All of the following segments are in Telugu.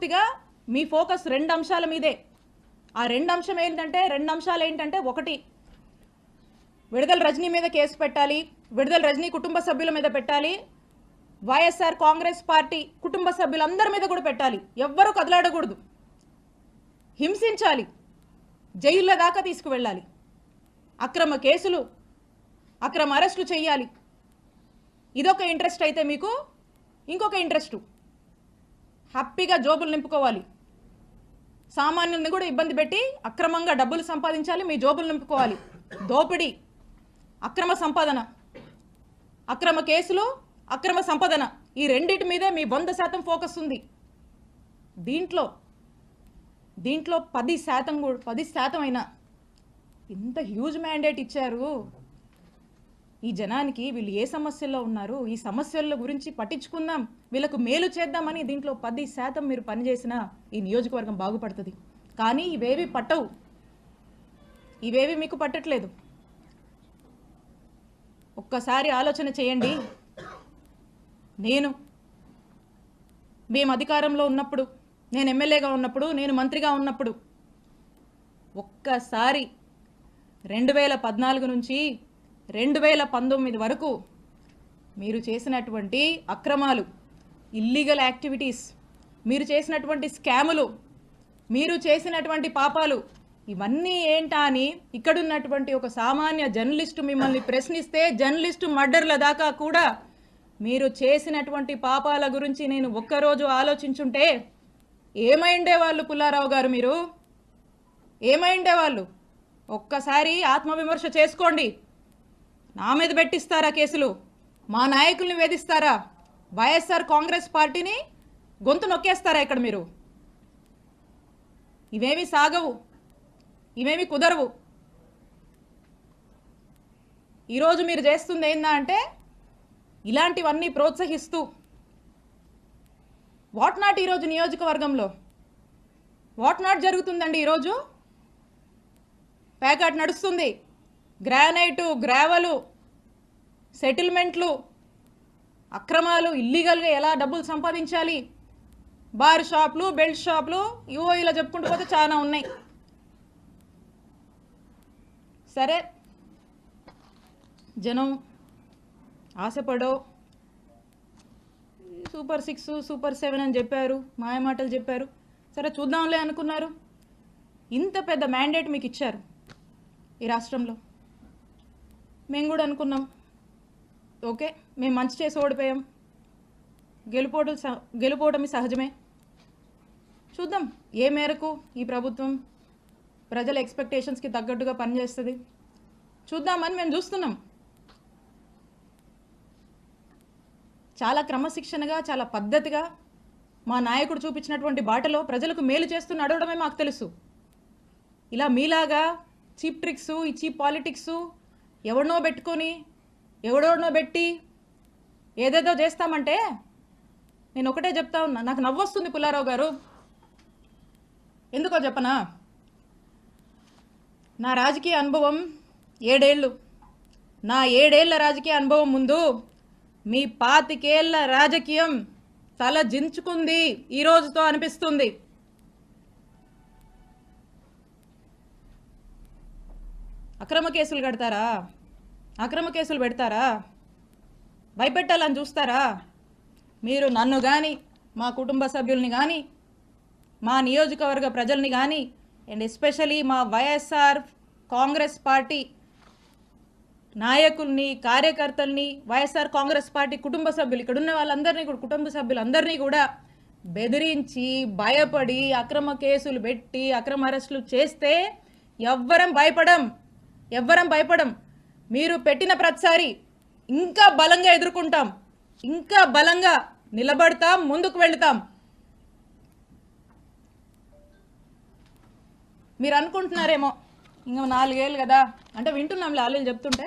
పూర్తిగా మీ ఫోకస్ రెండు అంశాల మీదే. ఆ రెండు అంశాలు ఏంటంటే ఒకటి, విడుదల రజనీ మీద కేసు పెట్టాలి, విడుదల రజనీ కుటుంబ సభ్యుల మీద పెట్టాలి, వైఎస్ఆర్ కాంగ్రెస్ పార్టీ కుటుంబ సభ్యులందరి మీద కూడా పెట్టాలి. ఎవ్వరూ కదలాడకూడదు, హింసించాలి, జైళ్ళ దాకా తీసుకువెళ్ళాలి, అక్రమ కేసులు, అక్రమ అరెస్టులు చేయాలి. ఇదొక ఇంట్రెస్ట్ అయితే మీకు ఇంకొక ఇంట్రెస్టు హ్యాపీగా జోబులు నింపుకోవాలి, సామాన్యుల్ని కూడా ఇబ్బంది పెట్టి అక్రమంగా డబ్బులు సంపాదించాలి, మీ జోబులు నింపుకోవాలి. దోపిడీ, అక్రమ సంపాదన, అక్రమ కేసులు, అక్రమ సంపాదన, ఈ రెండింటి మీదే మీ 100% ఫోకస్ ఉంది. దీంట్లో 10% అయినా ఇంత హ్యూజ్ మ్యాండేట్ ఇచ్చారు ఈ జనానికి. వీళ్ళు ఏ సమస్యల్లో ఉన్నారు, ఈ సమస్యల గురించి పట్టించుకుందాం, వీళ్ళకు మేలు చేద్దామని దీంట్లో 10% మీరు పనిచేసినా ఈ నియోజకవర్గం బాగుపడుతుంది. కానీ ఇవేవి పట్టవు, ఇవేవి మీకు పట్టట్లేదు. ఒక్కసారి ఆలోచన చేయండి. మేము అధికారంలో ఉన్నప్పుడు, నేను ఎమ్మెల్యేగా ఉన్నప్పుడు, నేను మంత్రిగా ఉన్నప్పుడు, ఒక్కసారి 2014 నుంచి 2019 వరకు మీరు చేసినటువంటి అక్రమాలు, ఇల్లీగల్ యాక్టివిటీస్, మీరు చేసినటువంటి స్కాములు, మీరు చేసినటువంటి పాపాలు, ఇవన్నీ ఏంటా అని ఇక్కడున్నటువంటి ఒక సామాన్య జర్నలిస్టు మిమ్మల్ని ప్రశ్నిస్తే, జర్నలిస్టు మర్డర్ల దాకా కూడా మీరు చేసినటువంటి పాపాల గురించి నేను ఒక్కరోజు ఆలోచించుంటే ఏమైండేవాళ్ళు పుల్లారావు గారు? మీరు ఏమైండేవాళ్ళు? ఒక్కసారి ఆత్మవిమర్శ చేసుకోండి. నా మీద పెట్టిస్తారా కేసులు? మా నాయకుల్ని వేధిస్తారా? వైఎస్ఆర్ కాంగ్రెస్ పార్టీని గొంతు నొక్కేస్తారా ఇక్కడ మీరు? ఇవేమి సాగవు, ఇవేమి కుదరవు. ఈరోజు మీరు చేస్తుంది ఏందా అంటే ఇలాంటివన్నీ ప్రోత్సహిస్తూ వాట్ నాట్ ఈరోజు నియోజకవర్గంలో వాట్ నాట్ జరుగుతుందండి. ఈరోజు ప్యాకెట్ నడుస్తుంది, గ్రానైటు, గ్రావెలు, సెటిల్మెంట్లు, అక్రమాలు, ఇల్లీగల్గా ఎలా డబ్బులు సంపాదించాలి, బార్ షాపులు, బెల్ట్ షాపులు, ఇవో ఇలా చెప్పుకుంటూ పోతే చాలా ఉన్నాయి. సరే, జనం ఆశపడో సూపర్ 6, సూపర్ 7 అని చెప్పారు, మాయమాటలు చెప్పారు. సరే చూద్దాంలే అనుకున్నారు. ఇంత పెద్ద మ్యాండేట్ మీకు ఇచ్చారు ఈ రాష్ట్రంలో. మేము కూడా అనుకున్నాం, ఓకే మేము మంచి చేసి ఓడిపోయాం, గెలుపోవటమి సహజమే, చూద్దాం ఏ మేరకు ఈ ప్రభుత్వం ప్రజల ఎక్స్పెక్టేషన్స్కి తగ్గట్టుగా పనిచేస్తుంది చూద్దామని మేము చూస్తున్నాం. చాలా క్రమశిక్షణగా, చాలా పద్ధతిగా మా నాయకుడు చూపించినటువంటి బాటలో ప్రజలకు మేలు చేస్తూ నడవడమే మాకు తెలుసు. ఇలా మీలాగా చీప్ ట్రిక్స్, ఈ చీప్ పాలిటిక్స్, ఎవడనో పెట్టి ఏదేదో చేస్తామంటే నేను ఒకటే చెప్తా ఉన్నా. నాకు నవ్వొస్తుంది పుల్లారావు గారు, ఎందుకో చెప్పనా? నా రాజకీయ అనుభవం 7 ఏళ్ళు. నా 7 ఏళ్ల రాజకీయ అనుభవం ముందు మీ 25 ఏళ్ల రాజకీయం తల జించుకుంది ఈ రోజుతో అనిపిస్తుంది. అక్రమ కేసులు కడతారా? అక్రమ కేసులు పెడతారా? భయపెట్టాలని చూస్తారా? మీరు నన్ను కానీ, మా కుటుంబ సభ్యుల్ని కానీ, మా నియోజకవర్గ ప్రజల్ని కానీ, అండ్ ఎస్పెషలీ మా వైఎస్ఆర్ కాంగ్రెస్ పార్టీ నాయకుల్ని, కార్యకర్తల్ని, వైఎస్ఆర్ కాంగ్రెస్ పార్టీ కుటుంబ సభ్యులు, ఇక్కడ ఉన్న వాళ్ళందరినీ కూడా, కుటుంబ సభ్యులందరినీ కూడా బెదిరించి, భయపడి, అక్రమ కేసులు పెట్టి, అక్రమ అరెస్టులు చేస్తే ఎవ్వరం భయపడం. మీరు పెట్టిన ప్రతిసారి ఇంకా బలంగా ఎదుర్కొంటాం, ఇంకా బలంగా నిలబడతాం, ముందుకు వెళుతాం. మీరు అనుకుంటున్నారేమో ఇంకో 4 ఏళ్ళు కదా అంటే, వింటున్నాంలే వాళ్ళు చెప్తుంటే,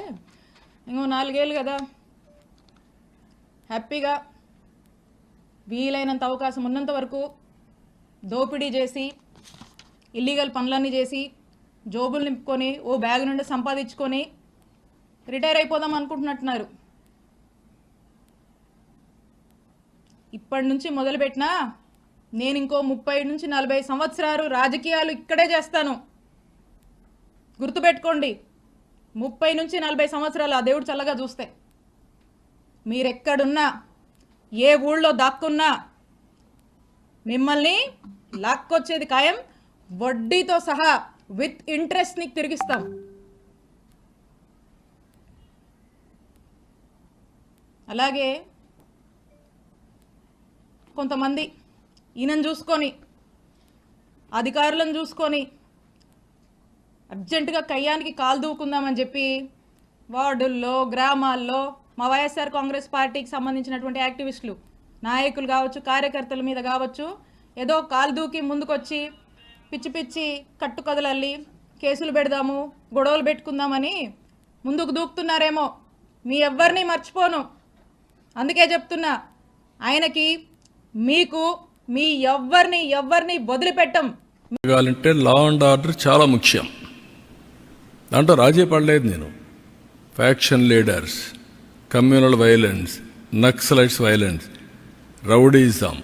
ఇంకో 4 ఏళ్ళు కదా హ్యాపీగా వీలైనంత అవకాశం ఉన్నంత వరకు దోపిడీ చేసి, ఇల్లీగల్ పనులన్నీ చేసి, జోబులు నింపుకొని, ఓ బ్యాగ్ నుండి సంపాదించుకొని రిటైర్ అయిపోదాం అనుకుంటున్నట్టున్నారు. ఇప్పటి నుంచి మొదలుపెట్టినా నేను ఇంకో 30 నుంచి 40 సంవత్సరాలు రాజకీయాలు ఇక్కడే చేస్తాను. గుర్తుపెట్టుకోండి, 30 నుంచి 40 సంవత్సరాలు ఆ దేవుడు చల్లగా చూస్తే మీరెక్కడున్నా, ఏ ఊళ్ళో దాక్కున్నా మిమ్మల్ని లాక్కొచ్చేది ఖాయం. వడ్డీతో సహా విత్ ఇంట్రెస్ట్ నీకు తిరిగిస్తాం. అలాగే కొంతమంది ఈయనను చూసుకొని, అధికారులను చూసుకొని అర్జెంటుగా కయ్యానికి కాలు దూకుందామని చెప్పి వార్డుల్లో, గ్రామాల్లో మా వైఎస్ఆర్ కాంగ్రెస్ పార్టీకి సంబంధించినటువంటి యాక్టివిస్టులు, నాయకులు కావచ్చు, కార్యకర్తల మీద కావచ్చు, ఏదో కాలు దూకి ముందుకొచ్చి పిచ్చి పిచ్చి కట్టుకథలల్లి కేసులు పెడదాము, గొడవలు పెట్టుకుందామని ముందుకు దూకుతున్నారేమో. మీ ఎవ్వరిని మర్చిపోను. అందుకే చెప్తున్నా, ఆయనకి మీకు మీ ఎవ్వరిని వదిలిపెట్టం. అంటే లా అండ్ ఆర్డర్ చాలా ముఖ్యం. దాంట్లో రాజీ పడలేదు నేను. Faction leaders, communal violence, Naxalites violence, rowdyism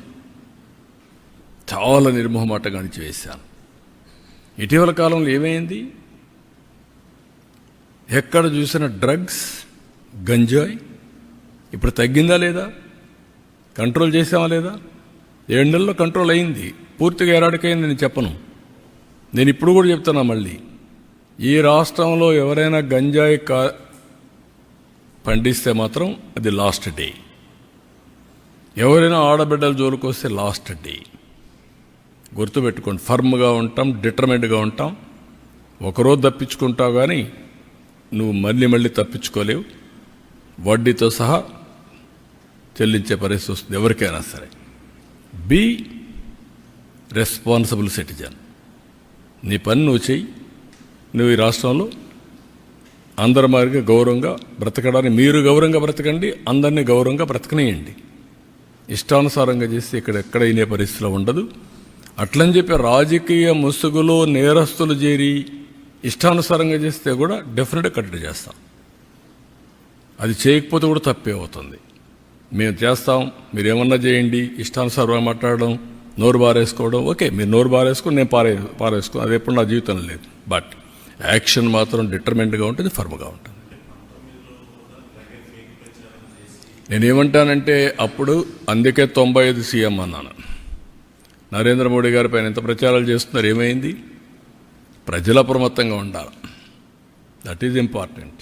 చాలా నిర్మోహమాటంగా అణిచివేశాను. ఇటీవల కాలంలో ఏమైంది? ఎక్కడ చూసిన డ్రగ్స్, గంజాయి. ఇప్పుడు తగ్గిందా లేదా? కంట్రోల్ చేసామా లేదా? 7 నెలల్లో కంట్రోల్ అయింది. పూర్తిగా ఎరాడికైంది నేను చెప్పను. నేను ఇప్పుడు కూడా చెప్తున్నా మళ్ళీ, ఈ రాష్ట్రంలో ఎవరైనా గంజాయి పండిస్తే మాత్రం అది లాస్ట్ డే. ఎవరైనా ఆడబిడ్డల జోలికి వస్తే లాస్ట్ డే. గుర్తుపెట్టుకోండి, ఫర్మ్గా ఉంటాం, డిటర్మెంట్గా ఉంటాం. ఒకరోజు తప్పించుకుంటావు కానీ నువ్వు మళ్ళీ తప్పించుకోలేవు. వడ్డీతో సహా చెల్లించే పరిస్థితి వస్తుంది ఎవరికైనా సరే. Be responsible citizen. నీ పని నువ్వు చెయ్యి. నువ్వు ఈ రాష్ట్రంలో అందరి మాదిరిగా గౌరవంగా బ్రతకడానికి మీరు గౌరవంగా బ్రతకండి, అందరినీ గౌరవంగా బ్రతకనేయండి. ఇష్టానుసారంగా చేస్తే ఇక్కడ ఎక్కడ అయినే పరిస్థితిలో ఉండదు. అట్లని చెప్పి రాజకీయ ముసుగులో నేరస్తులు చేరి ఇష్టానుసారంగా చేస్తే కూడా డెఫినెట్గా కట్టడి చేస్తాం. అది చేయకపోతే కూడా తప్పే అవుతుంది. మేము చేస్తాం, మీరు ఏమన్నా చేయండి. ఇష్టానుసారంగా మాట్లాడడం, నోరు బారేసుకోవడం, ఓకే, మీరు నోరు బారేసుకుని నేను పారేసుకో, అది ఎప్పుడు నా జీవితంలో లేదు. బట్ యాక్షన్ మాత్రం డిటర్మెంట్గా ఉంటుంది, ఫర్మ్గా ఉంటుంది. నేనేమంటానంటే అప్పుడు అందుకే 95 సీఎం అన్నాను. నరేంద్ర మోడీ గారి పైన ఎంత ప్రచారాలు చేస్తున్నారు, ఏమైంది? ప్రజల అప్రమత్తంగా ఉండాలి. That is important.